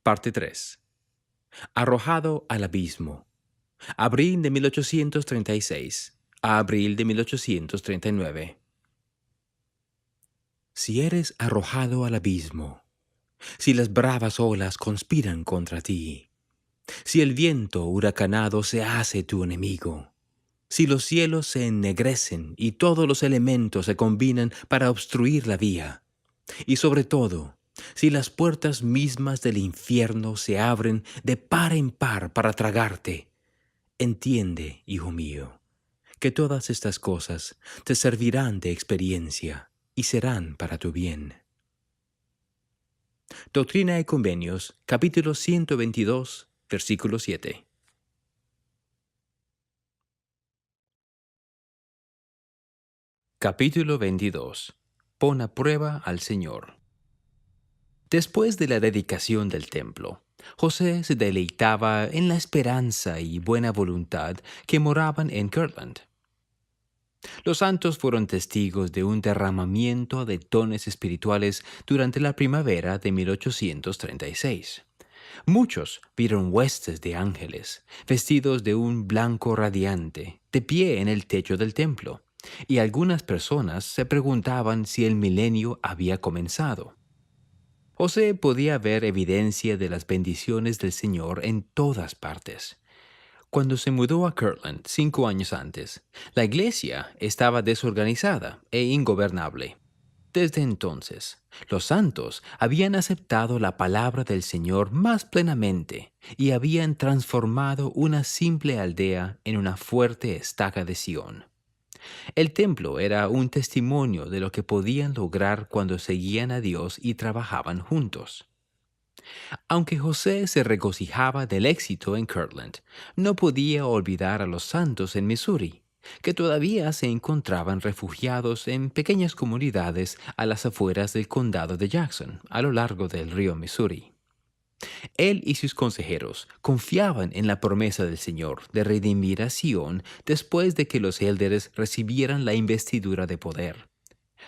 Parte 3. Arrojado al abismo. Abril de 1836 a abril de 1839. Si eres arrojado al abismo, si las bravas olas conspiran contra ti, si el viento huracanado se hace tu enemigo, si los cielos se ennegrecen y todos los elementos se combinan para obstruir la vía, y sobre todo, si las puertas mismas del infierno se abren de par en par para tragarte, entiende, hijo mío, que todas estas cosas te servirán de experiencia y serán para tu bien. Doctrina y Convenios, capítulo 122, versículo 7. Capítulo 22. Pon a prueba al Señor. Después de la dedicación del templo, José se deleitaba en la esperanza y buena voluntad que moraban en Kirtland. Los santos fueron testigos de un derramamiento de dones espirituales durante la primavera de 1836. Muchos vieron huestes de ángeles, vestidos de un blanco radiante, de pie en el techo del templo, y algunas personas se preguntaban si el milenio había comenzado. José podía ver evidencia de las bendiciones del Señor en todas partes. Cuando se mudó a Kirtland 5 años antes, la iglesia estaba desorganizada e ingobernable. Desde entonces, los santos habían aceptado la palabra del Señor más plenamente y habían transformado una simple aldea en una fuerte estaca de Sión. El templo era un testimonio de lo que podían lograr cuando seguían a Dios y trabajaban juntos. Aunque José se regocijaba del éxito en Kirtland, no podía olvidar a los santos en Missouri, que todavía se encontraban refugiados en pequeñas comunidades a las afueras del condado de Jackson, a lo largo del río Missouri. Él y sus consejeros confiaban en la promesa del Señor de redimir a Sión después de que los élderes recibieran la investidura de poder.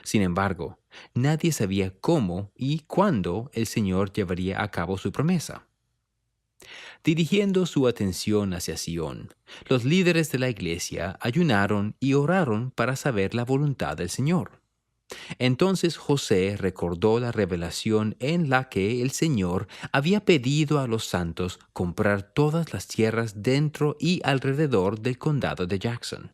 Sin embargo, nadie sabía cómo y cuándo el Señor llevaría a cabo su promesa. Dirigiendo su atención hacia Sión, los líderes de la iglesia ayunaron y oraron para saber la voluntad del Señor. Entonces José recordó la revelación en la que el Señor había pedido a los santos comprar todas las tierras dentro y alrededor del condado de Jackson.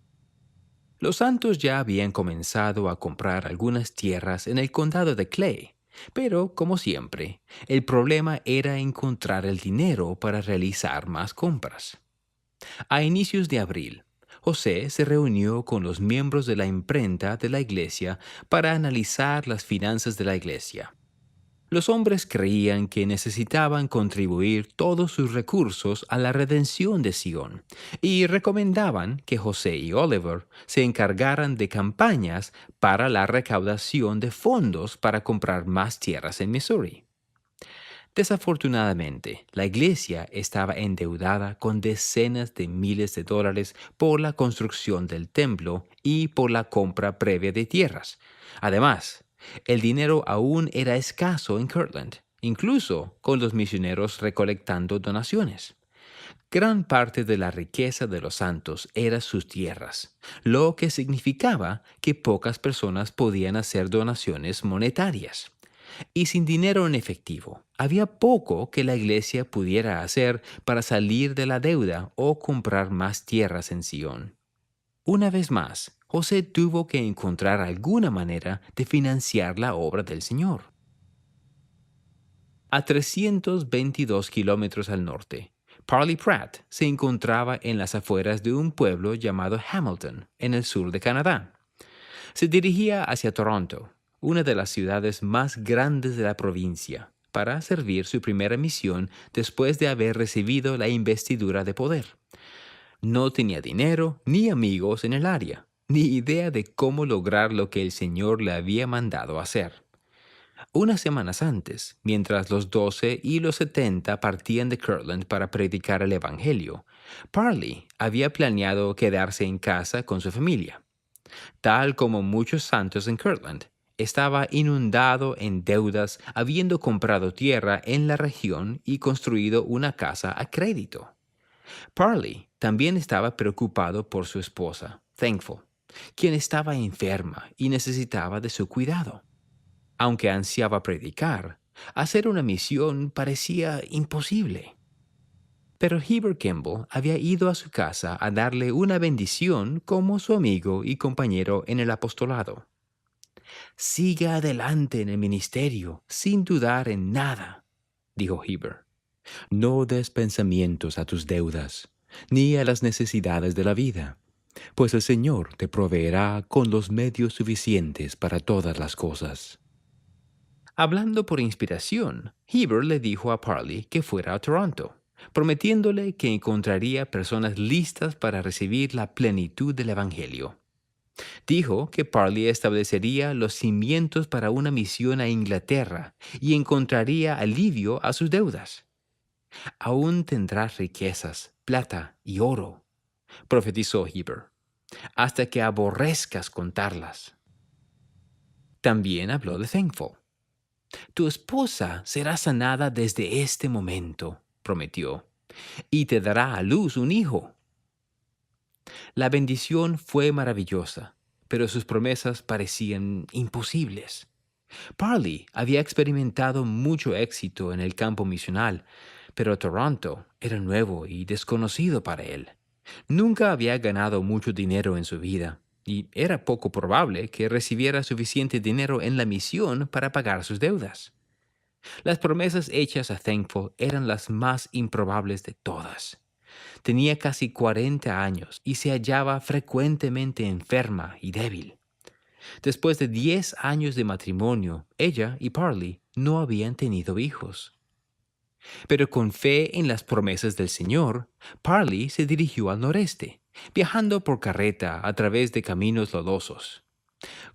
Los santos ya habían comenzado a comprar algunas tierras en el condado de Clay, pero, como siempre, el problema era encontrar el dinero para realizar más compras. A inicios de abril, José se reunió con los miembros de la imprenta de la iglesia para analizar las finanzas de la iglesia. Los hombres creían que necesitaban contribuir todos sus recursos a la redención de Sión y recomendaban que José y Oliver se encargaran de campañas para la recaudación de fondos para comprar más tierras en Missouri. Desafortunadamente, la iglesia estaba endeudada con decenas de miles de dólares por la construcción del templo y por la compra previa de tierras. Además, el dinero aún era escaso en Kirtland, incluso con los misioneros recolectando donaciones. Gran parte de la riqueza de los santos era sus tierras, lo que significaba que pocas personas podían hacer donaciones monetarias. Y sin dinero en efectivo, había poco que la iglesia pudiera hacer para salir de la deuda o comprar más tierras en Sión. Una vez más, José tuvo que encontrar alguna manera de financiar la obra del Señor. A 322 kilómetros al norte, Parley Pratt se encontraba en las afueras de un pueblo llamado Hamilton, en el sur de Canadá. Se dirigía hacia Toronto, una de las ciudades más grandes de la provincia, para servir su primera misión después de haber recibido la investidura de poder. No tenía dinero ni amigos en el área, ni idea de cómo lograr lo que el Señor le había mandado hacer. Unas semanas antes, mientras los 12 y los 70 partían de Kirtland para predicar el Evangelio, Parley había planeado quedarse en casa con su familia. Tal como muchos santos en Kirtland, estaba inundado en deudas, habiendo comprado tierra en la región y construido una casa a crédito. Parley también estaba preocupado por su esposa, Thankful, quien estaba enferma y necesitaba de su cuidado. Aunque ansiaba predicar, hacer una misión parecía imposible. Pero Heber Kimball había ido a su casa a darle una bendición como su amigo y compañero en el apostolado. Siga adelante en el ministerio, sin dudar en nada, dijo Heber. No des pensamientos a tus deudas, ni a las necesidades de la vida, pues el Señor te proveerá con los medios suficientes para todas las cosas. Hablando por inspiración, Heber le dijo a Parley que fuera a Toronto, prometiéndole que encontraría personas listas para recibir la plenitud del Evangelio. Dijo que Parley establecería los cimientos para una misión a Inglaterra y encontraría alivio a sus deudas. Aún tendrás riquezas, plata y oro, profetizó Heber, hasta que aborrezcas contarlas. También habló de Thankful. Tu esposa será sanada desde este momento, prometió, y te dará a luz un hijo. La bendición fue maravillosa, pero sus promesas parecían imposibles. Parley había experimentado mucho éxito en el campo misional, pero Toronto era nuevo y desconocido para él. Nunca había ganado mucho dinero en su vida, y era poco probable que recibiera suficiente dinero en la misión para pagar sus deudas. Las promesas hechas a Thankful eran las más improbables de todas. Tenía casi 40 años y se hallaba frecuentemente enferma y débil. Después de 10 años de matrimonio, ella y Parley no habían tenido hijos. Pero con fe en las promesas del Señor, Parley se dirigió al noreste, viajando por carreta a través de caminos lodosos.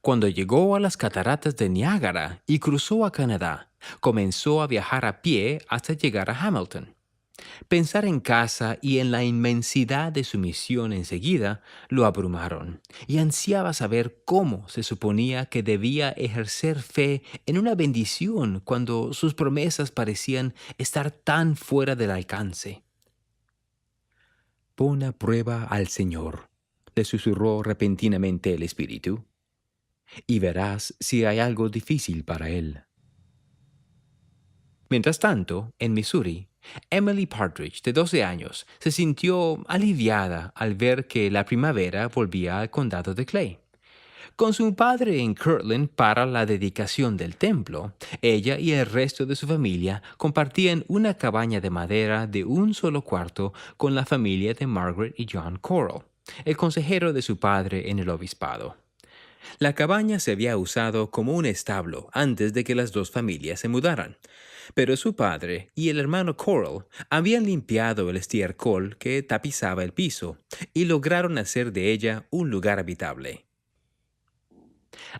Cuando llegó a las cataratas de Niágara y cruzó a Canadá, comenzó a viajar a pie hasta llegar a Hamilton. Pensar en casa y en la inmensidad de su misión enseguida lo abrumaron, y ansiaba saber cómo se suponía que debía ejercer fe en una bendición cuando sus promesas parecían estar tan fuera del alcance. Pon a prueba al Señor, le susurró repentinamente el Espíritu, y verás si hay algo difícil para él. Mientras tanto, en Missouri, Emily Partridge, de 12 años, se sintió aliviada al ver que la primavera volvía al condado de Clay. Con su padre en Kirtland para la dedicación del templo, ella y el resto de su familia compartían una cabaña de madera de un solo cuarto con la familia de Margaret y John Corral, el consejero de su padre en el obispado. La cabaña se había usado como un establo antes de que las dos familias se mudaran, pero su padre y el hermano Coral habían limpiado el estiércol que tapizaba el piso y lograron hacer de ella un lugar habitable.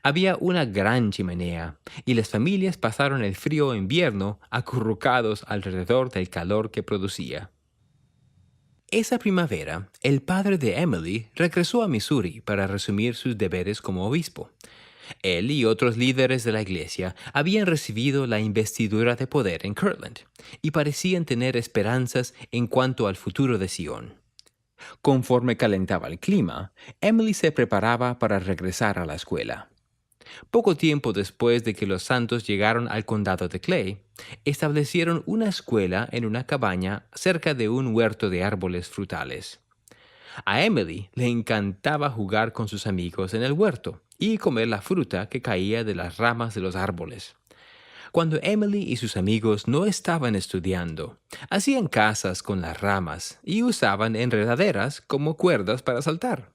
Había una gran chimenea y las familias pasaron el frío invierno acurrucados alrededor del calor que producía. Esa primavera, el padre de Emily regresó a Missouri para resumir sus deberes como obispo. Él y otros líderes de la iglesia habían recibido la investidura de poder en Kirtland y parecían tener esperanzas en cuanto al futuro de Sion. Conforme calentaba el clima, Emily se preparaba para regresar a la escuela. Poco tiempo después de que los santos llegaron al condado de Clay, establecieron una escuela en una cabaña cerca de un huerto de árboles frutales. A Emily le encantaba jugar con sus amigos en el huerto y comer la fruta que caía de las ramas de los árboles. Cuando Emily y sus amigos no estaban estudiando, hacían casas con las ramas y usaban enredaderas como cuerdas para saltar.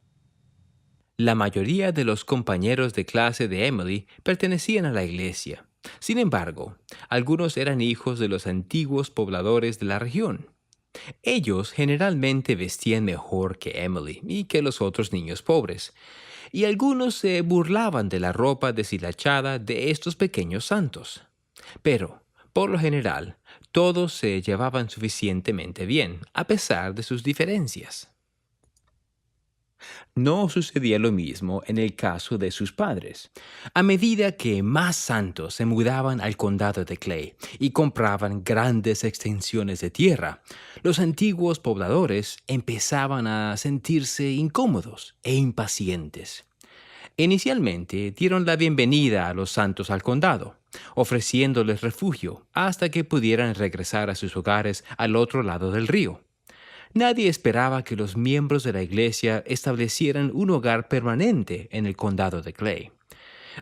La mayoría de los compañeros de clase de Emily pertenecían a la iglesia. Sin embargo, algunos eran hijos de los antiguos pobladores de la región. Ellos generalmente vestían mejor que Emily y que los otros niños pobres, y algunos se burlaban de la ropa deshilachada de estos pequeños santos. Pero, por lo general, todos se llevaban suficientemente bien, a pesar de sus diferencias. No sucedía lo mismo en el caso de sus padres. A medida que más santos se mudaban al condado de Clay y compraban grandes extensiones de tierra, los antiguos pobladores empezaban a sentirse incómodos e impacientes. Inicialmente dieron la bienvenida a los santos al condado, ofreciéndoles refugio hasta que pudieran regresar a sus hogares al otro lado del río. Nadie esperaba que los miembros de la iglesia establecieran un hogar permanente en el condado de Clay.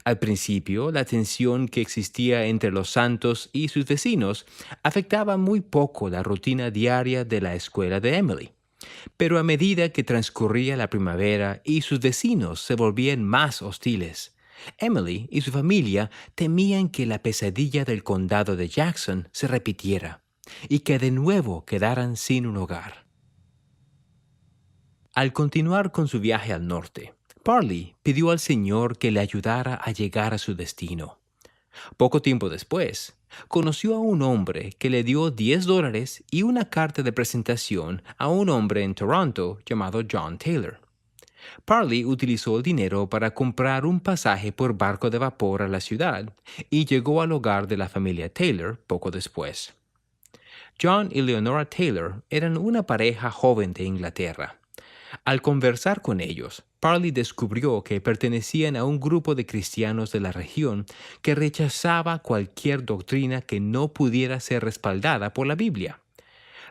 Al principio, la tensión que existía entre los santos y sus vecinos afectaba muy poco la rutina diaria de la escuela de Emily. Pero a medida que transcurría la primavera y sus vecinos se volvían más hostiles, Emily y su familia temían que la pesadilla del condado de Jackson se repitiera y que de nuevo quedaran sin un hogar. Al continuar con su viaje al norte, Parley pidió al Señor que le ayudara a llegar a su destino. Poco tiempo después, conoció a un hombre que le dio $10 y una carta de presentación a un hombre en Toronto llamado John Taylor. Parley utilizó el dinero para comprar un pasaje por barco de vapor a la ciudad y llegó al hogar de la familia Taylor poco después. John y Leonora Taylor eran una pareja joven de Inglaterra. Al conversar con ellos, Parley descubrió que pertenecían a un grupo de cristianos de la región que rechazaba cualquier doctrina que no pudiera ser respaldada por la Biblia.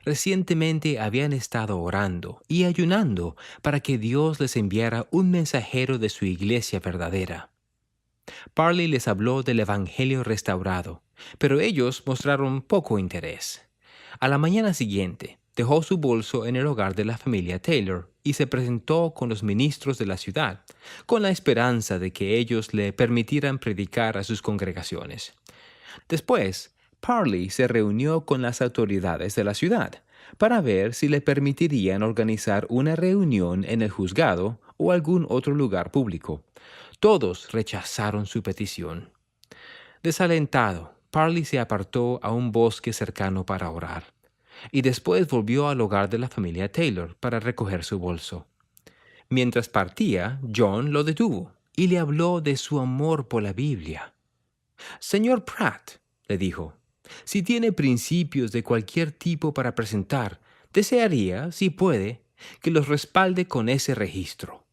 Recientemente habían estado orando y ayunando para que Dios les enviara un mensajero de su iglesia verdadera. Parley les habló del Evangelio restaurado, pero ellos mostraron poco interés. A la mañana siguiente, dejó su bolso en el hogar de la familia Taylor y se presentó con los ministros de la ciudad, con la esperanza de que ellos le permitieran predicar a sus congregaciones. Después, Parley se reunió con las autoridades de la ciudad para ver si le permitirían organizar una reunión en el juzgado o algún otro lugar público. Todos rechazaron su petición. Desalentado, Parley se apartó a un bosque cercano para orar, y después volvió al hogar de la familia Taylor para recoger su bolso. Mientras partía, John lo detuvo y le habló de su amor por la Biblia. Señor Pratt, le dijo, si tiene principios de cualquier tipo para presentar, desearía, si puede, que los respalde con ese registro.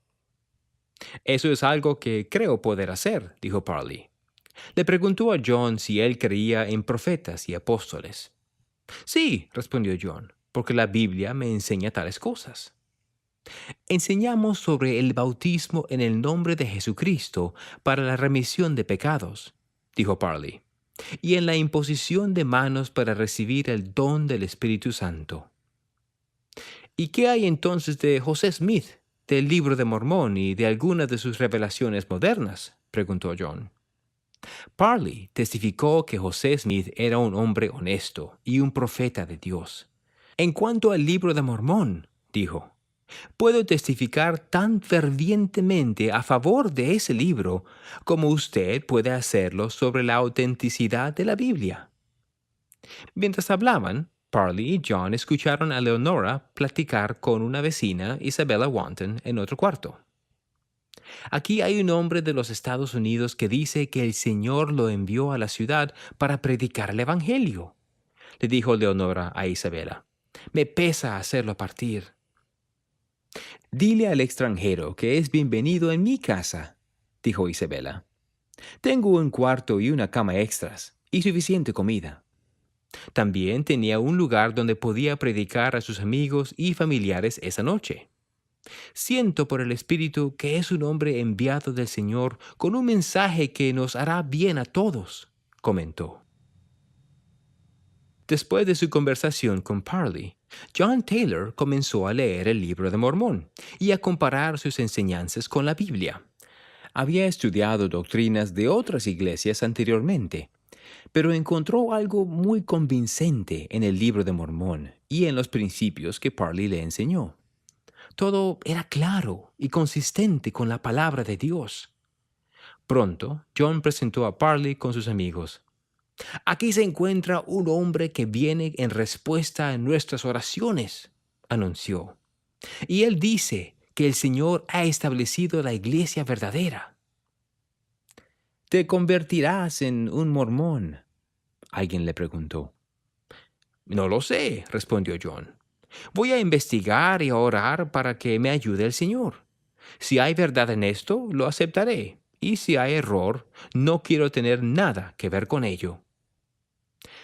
Eso es algo que creo poder hacer, dijo Parley. Le preguntó a John si él creía en profetas y apóstoles. Sí, respondió John, porque la Biblia me enseña tales cosas. Enseñamos sobre el bautismo en el nombre de Jesucristo para la remisión de pecados, dijo Parley, y en la imposición de manos para recibir el don del Espíritu Santo. ¿Y qué hay entonces de José Smith, del Libro de Mormón y de algunas de sus revelaciones modernas?, preguntó John. Parley testificó que José Smith era un hombre honesto y un profeta de Dios. En cuanto al Libro de Mormón, dijo, puedo testificar tan fervientemente a favor de ese libro como usted puede hacerlo sobre la autenticidad de la Biblia. Mientras hablaban, Parley y John escucharon a Leonora platicar con una vecina, Isabella Wanton, en otro cuarto. Aquí hay un hombre de los Estados Unidos que dice que el Señor lo envió a la ciudad para predicar el Evangelio, le dijo Leonora a Isabela. Me pesa hacerlo partir. Dile al extranjero que es bienvenido en mi casa, dijo Isabela. Tengo un cuarto y una cama extras, y suficiente comida. También tenía un lugar donde podía predicar a sus amigos y familiares esa noche. Siento por el Espíritu que es un hombre enviado del Señor con un mensaje que nos hará bien a todos, comentó. Después de su conversación con Parley, John Taylor comenzó a leer el Libro de Mormón y a comparar sus enseñanzas con la Biblia. Había estudiado doctrinas de otras iglesias anteriormente, pero encontró algo muy convincente en el Libro de Mormón y en los principios que Parley le enseñó. Todo era claro y consistente con la palabra de Dios. Pronto, John presentó a Parley con sus amigos. Aquí se encuentra un hombre que viene en respuesta a nuestras oraciones, anunció. Y él dice que el Señor ha establecido la iglesia verdadera. ¿Te convertirás en un mormón?, alguien le preguntó. No lo sé, respondió John. Voy a investigar y a orar para que me ayude el Señor. Si hay verdad en esto, lo aceptaré, y si hay error, no quiero tener nada que ver con ello.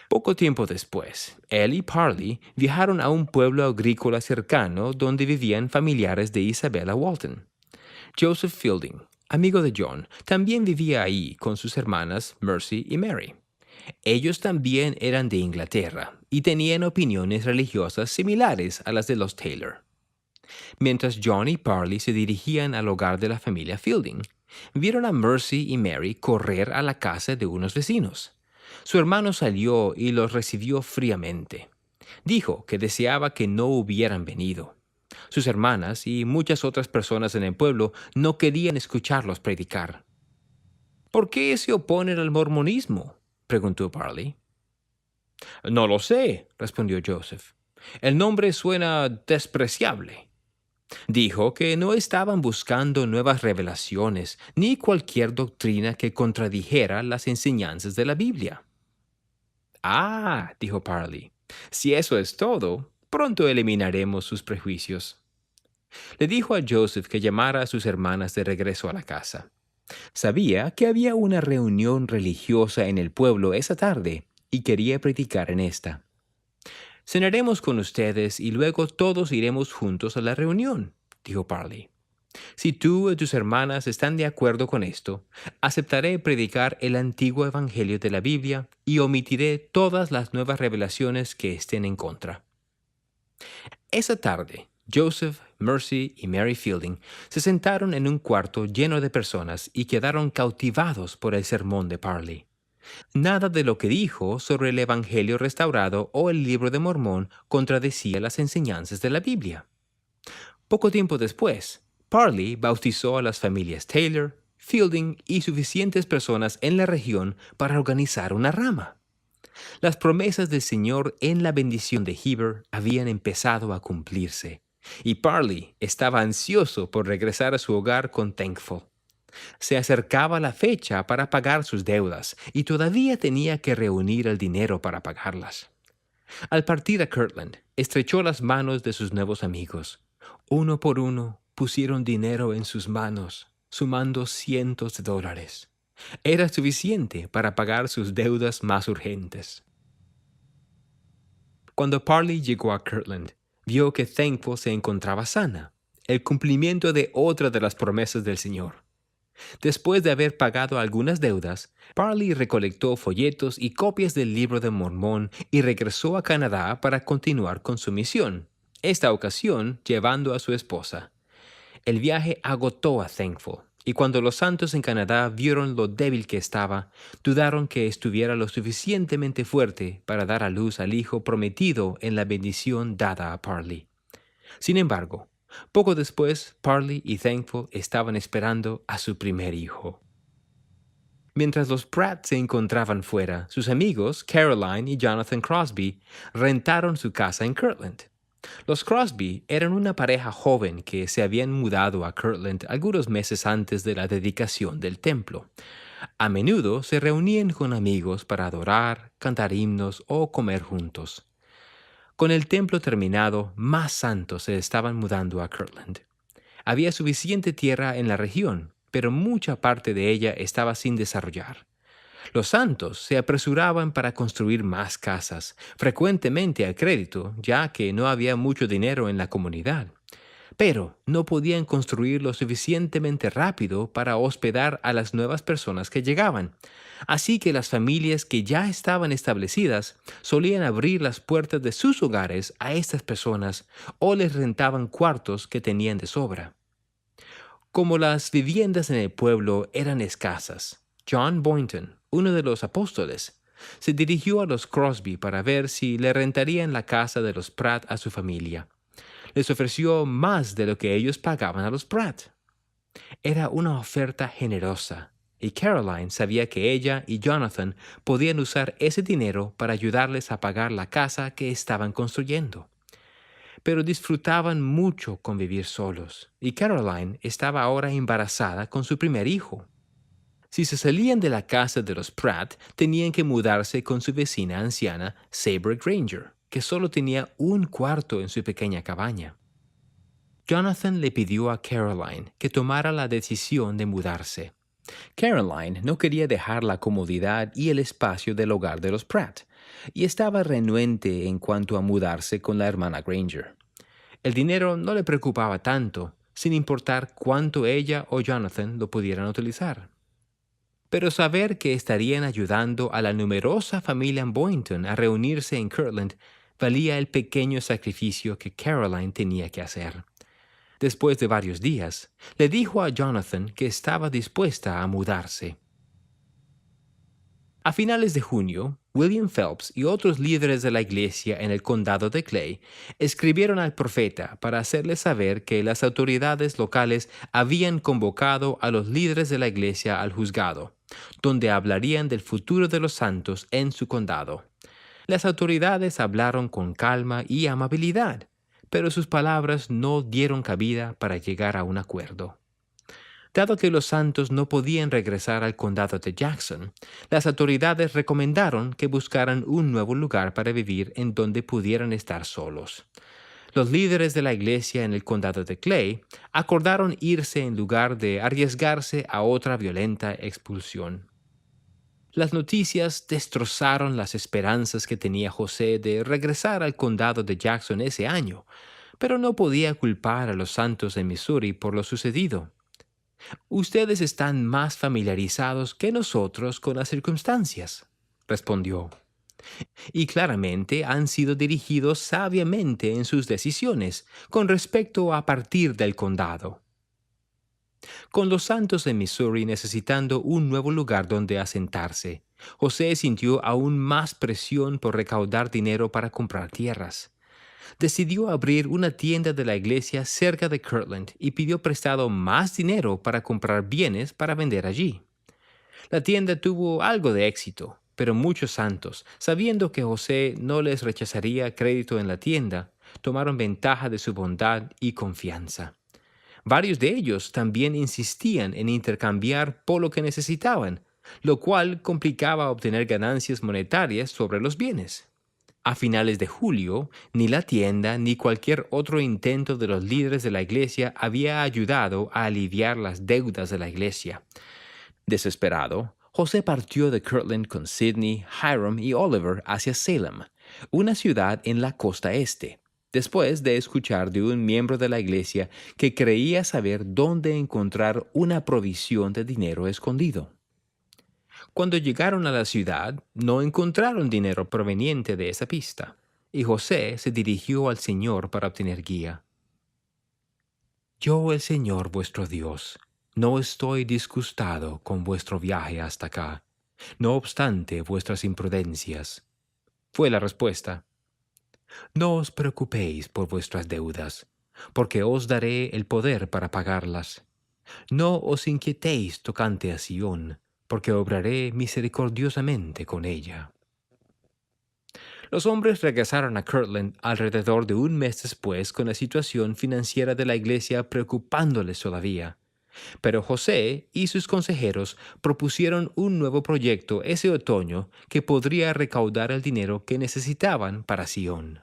Poco tiempo después, él y Parley viajaron a un pueblo agrícola cercano donde vivían familiares de Isabella Walton. Joseph Fielding, amigo de John, también vivía ahí con sus hermanas Mercy y Mary. Ellos también eran de Inglaterra y tenían opiniones religiosas similares a las de los Taylor. Mientras John y Parley se dirigían al hogar de la familia Fielding, vieron a Mercy y Mary correr a la casa de unos vecinos. Su hermano salió y los recibió fríamente. Dijo que deseaba que no hubieran venido. Sus hermanas y muchas otras personas en el pueblo no querían escucharlos predicar. ¿Por qué se oponen al mormonismo?, preguntó Parley. No lo sé, respondió Joseph. El nombre suena despreciable. Dijo que no estaban buscando nuevas revelaciones ni cualquier doctrina que contradijera las enseñanzas de la Biblia. Ah, dijo Parley, si eso es todo, pronto eliminaremos sus prejuicios. Le dijo a Joseph que llamara a sus hermanas de regreso a la casa. Sabía que había una reunión religiosa en el pueblo esa tarde y quería predicar en esta. Cenaremos con ustedes y luego todos iremos juntos a la reunión, dijo Parley. Si tú y tus hermanas están de acuerdo con esto, aceptaré predicar el antiguo evangelio de la Biblia y omitiré todas las nuevas revelaciones que estén en contra. Esa tarde, Joseph, Mercy y Mary Fielding se sentaron en un cuarto lleno de personas y quedaron cautivados por el sermón de Parley. Nada de lo que dijo sobre el Evangelio restaurado o el Libro de Mormón contradecía las enseñanzas de la Biblia. Poco tiempo después, Parley bautizó a las familias Taylor, Fielding y suficientes personas en la región para organizar una rama. Las promesas del Señor en la bendición de Heber habían empezado a cumplirse, y Parley estaba ansioso por regresar a su hogar con Thankful. Se acercaba la fecha para pagar sus deudas y todavía tenía que reunir el dinero para pagarlas. Al partir a Kirtland, estrechó las manos de sus nuevos amigos. Uno por uno pusieron dinero en sus manos, sumando cientos de dólares. Era suficiente para pagar sus deudas más urgentes. Cuando Parley llegó a Kirtland, vio que Thankful se encontraba sana, el cumplimiento de otra de las promesas del Señor. Después de haber pagado algunas deudas, Parley recolectó folletos y copias del Libro de Mormón y regresó a Canadá para continuar con su misión, esta ocasión llevando a su esposa. El viaje agotó a Thankful, y cuando los santos en Canadá vieron lo débil que estaba, dudaron que estuviera lo suficientemente fuerte para dar a luz al hijo prometido en la bendición dada a Parley. Sin embargo, poco después, Parley y Thankful estaban esperando a su primer hijo. Mientras los Pratt se encontraban fuera, sus amigos, Caroline y Jonathan Crosby, rentaron su casa en Kirtland. Los Crosby eran una pareja joven que se habían mudado a Kirtland algunos meses antes de la dedicación del templo. A menudo se reunían con amigos para adorar, cantar himnos o comer juntos. Con el templo terminado, más santos se estaban mudando a Kirtland. Había suficiente tierra en la región, pero mucha parte de ella estaba sin desarrollar. Los santos se apresuraban para construir más casas, frecuentemente a crédito, ya que no había mucho dinero en la comunidad. Pero no podían construir lo suficientemente rápido para hospedar a las nuevas personas que llegaban. Así que las familias que ya estaban establecidas solían abrir las puertas de sus hogares a estas personas o les rentaban cuartos que tenían de sobra. Como las viviendas en el pueblo eran escasas, John Boynton, uno de los apóstoles, se dirigió a los Crosby para ver si le rentarían la casa de los Pratt a su familia. Les ofreció más de lo que ellos pagaban a los Pratt. Era una oferta generosa, y Caroline sabía que ella y Jonathan podían usar ese dinero para ayudarles a pagar la casa que estaban construyendo. pero disfrutaban mucho convivir solos, y Caroline estaba ahora embarazada con su primer hijo. Si se salían de la casa de los Pratt, tenían que mudarse con su vecina anciana, Sabre Granger, que solo tenía un cuarto en su pequeña cabaña. Jonathan le pidió a Caroline que tomara la decisión de mudarse. Caroline no quería dejar la comodidad y el espacio del hogar de los Pratt, y estaba renuente en cuanto a mudarse con la hermana Granger. El dinero no le preocupaba tanto, sin importar cuánto ella o Jonathan lo pudieran utilizar. Pero saber que estarían ayudando a la numerosa familia Boynton a reunirse en Kirtland valía el pequeño sacrificio que Caroline tenía que hacer. Después de varios días, le dijo a Jonathan que estaba dispuesta a mudarse. A finales de junio, William Phelps y otros líderes de la iglesia en el condado de Clay escribieron al profeta para hacerle saber que las autoridades locales habían convocado a los líderes de la iglesia al juzgado, donde hablarían del futuro de los santos en su condado. Las autoridades hablaron con calma y amabilidad, pero sus palabras no dieron cabida para llegar a un acuerdo. Dado que los santos no podían regresar al condado de Jackson, las autoridades recomendaron que buscaran un nuevo lugar para vivir en donde pudieran estar solos. Los líderes de la iglesia en el condado de Clay acordaron irse en lugar de arriesgarse a otra violenta expulsión. Las noticias destrozaron las esperanzas que tenía José de regresar al condado de Jackson ese año, pero no podía culpar a los santos de Missouri por lo sucedido. Ustedes están más familiarizados que nosotros con las circunstancias, respondió, y claramente han sido dirigidos sabiamente en sus decisiones con respecto a partir del condado. Con los santos de Missouri necesitando un nuevo lugar donde asentarse, José sintió aún más presión por recaudar dinero para comprar tierras. Decidió abrir una tienda de la iglesia cerca de Kirtland y pidió prestado más dinero para comprar bienes para vender allí. La tienda tuvo algo de éxito, pero muchos santos, sabiendo que José no les rechazaría crédito en la tienda, tomaron ventaja de su bondad y confianza. Varios de ellos también insistían en intercambiar por lo que necesitaban, lo cual complicaba obtener ganancias monetarias sobre los bienes. A finales de julio, ni la tienda ni cualquier otro intento de los líderes de la iglesia había ayudado a aliviar las deudas de la iglesia. Desesperado, José partió de Kirtland con Sidney, Hiram y Oliver hacia Salem, una ciudad en la costa este, después de escuchar de un miembro de la iglesia que creía saber dónde encontrar una provisión de dinero escondido. Cuando llegaron a la ciudad, no encontraron dinero proveniente de esa pista, y José se dirigió al Señor para obtener guía. Yo, el Señor vuestro Dios, no estoy disgustado con vuestro viaje hasta acá, no obstante vuestras imprudencias. Fue la respuesta. No os preocupéis por vuestras deudas, porque os daré el poder para pagarlas. No os inquietéis tocante a Sión, porque obraré misericordiosamente con ella. Los hombres regresaron a Kirtland alrededor de un mes después con la situación financiera de la iglesia preocupándoles todavía. Pero José y sus consejeros propusieron un nuevo proyecto ese otoño que podría recaudar el dinero que necesitaban para Sión.